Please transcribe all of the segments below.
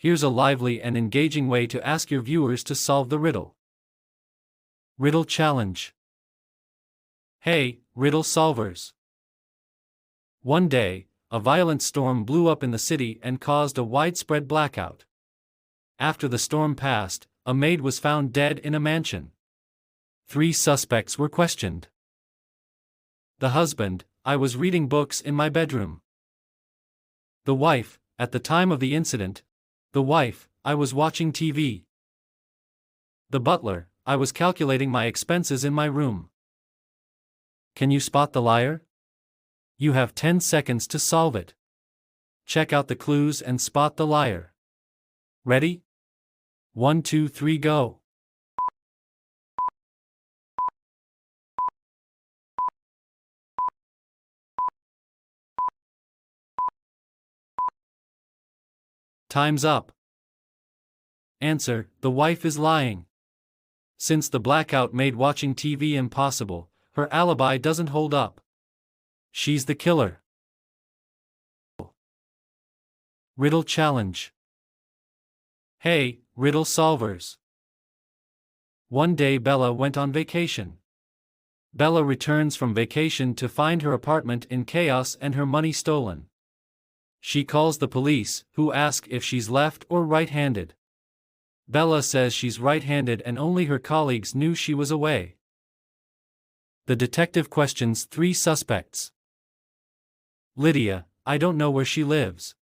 here's a lively and engaging way to ask your viewers to solve the riddle. Riddle Challenge. Hey, riddle solvers! One day, a violent storm blew up in the city and caused a widespread blackout. After the storm passed, a maid was found dead in a mansion. 3 suspects were questioned. The husband: I was reading books in my bedroom. The wife: at the time of the incident. The wife: I was watching TV. The butler: I was calculating my expenses in my room. Can you spot the liar? You have 10 seconds to solve it. Check out the clues and spot the liar. Ready? 1, 2, 3, go. Time's up. Answer: the wife is lying. Since the blackout made watching TV impossible, her alibi doesn't hold up. She's the killer. Riddle Challenge. Hey, riddle solvers! One day Bella went on vacation. Bella returns from vacation to find her apartment in chaos and her money stolen. She calls the police, who ask if she's left or right-handed. Bella says she's right-handed and only her colleagues knew she was away. The detective questions 3 suspects. Lydia: I don't know where she lives.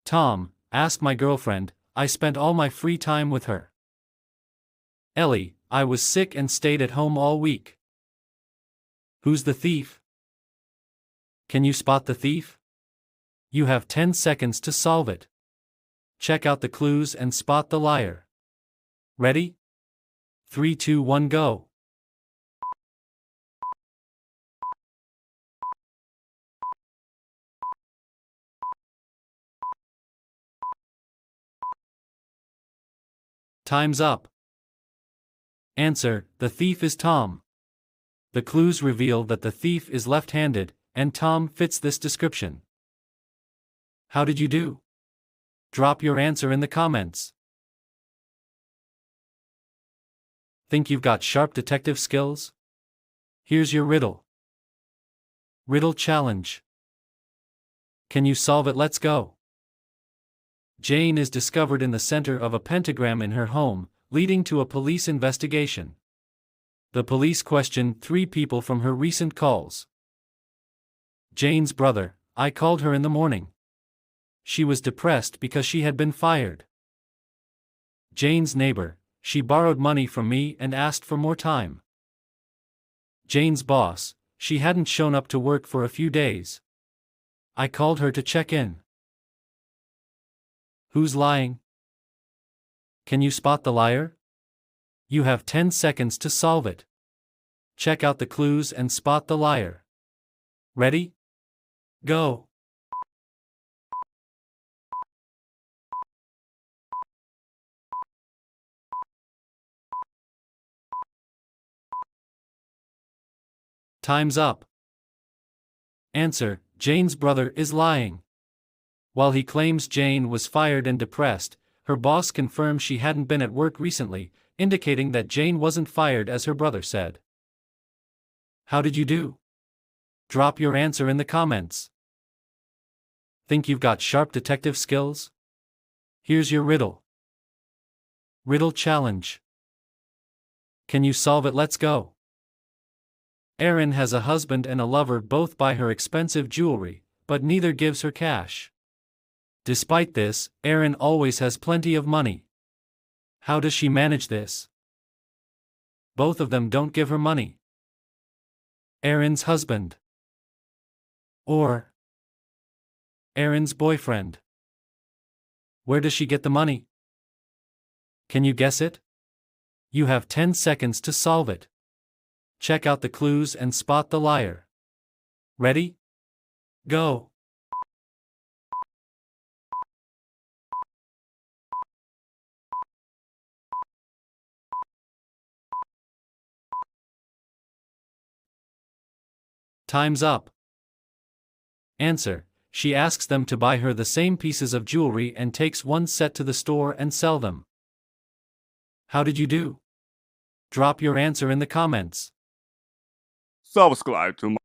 Tom: ask my girlfriend, I spent all my free time with her. Ellie: I was sick and stayed at home all week. Who's the thief? Can you spot the thief? You have 10 seconds to solve it. Check out the clues and spot the liar. Ready? 3, 2, 1, go. Time's up. Answer: the thief is Tom. The clues reveal that the thief is left-handed, and Tom fits this description. How did you do? Drop your answer in the comments. Think you've got sharp detective skills? Here's your riddle. Riddle Challenge. Can you solve it? Let's go. Jane is discovered in the center of a pentagram in her home, leading to a police investigation. The police question 3 people from her recent calls. Jane's brother: I called her in the morning. She was depressed because she had been fired. Jane's neighbor: she borrowed money from me and asked for more time. Jane's boss: she hadn't shown up to work for a few days. I called her to check in. Who's lying? Can you spot the liar? You have 10 seconds to solve it. Check out the clues and spot the liar. Ready? Go. Time's up. Answer: Jane's brother is lying. While he claims Jane was fired and depressed, her boss confirmed she hadn't been at work recently, indicating that Jane wasn't fired as her brother said. How did you do? Drop your answer in the comments. Think you've got sharp detective skills? Here's your riddle. Riddle Challenge. Can you solve it? Let's go. Erin has a husband and a lover. Both buy her expensive jewelry, but neither gives her cash. Despite this, Erin always has plenty of money. How does she manage this? Both of them don't give her money. Erin's husband. Or Erin's boyfriend. Where does she get the money? Can you guess it? You have 10 seconds to solve it. Check out the clues and spot the liar. Ready? Go. Time's up. Answer: she asks them to buy her the same pieces of jewelry and takes one set to the store and sell them. How did you do? Drop your answer in the comments. Subscribe to my